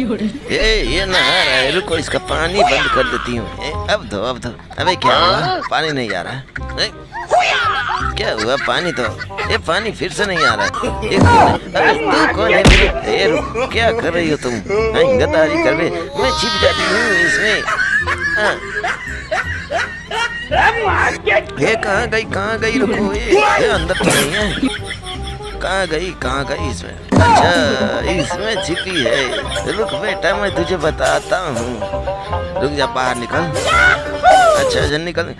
ये नहा रहा है, रुको इसका पानी बंद कर देती हूँ। अब दो। अबे क्या हुआ, पानी नहीं आ रहा है? क्या हुआ, पानी तो ये पानी फिर से नहीं आ रहा है। अबे तू कौन है? क्या कर रही हो तुम? गद्दारी कर रहे, मैं छिप जाती हूँ इसमें। ये कहाँ गई? रुको, ये अंदर तो नहीं है। कहाँ गई इसमें? अच्छा इसमें छिपी है। रुक बेटा मैं तुझे बताता हूँ। रुक जा, बाहर निकल। अच्छा निकल।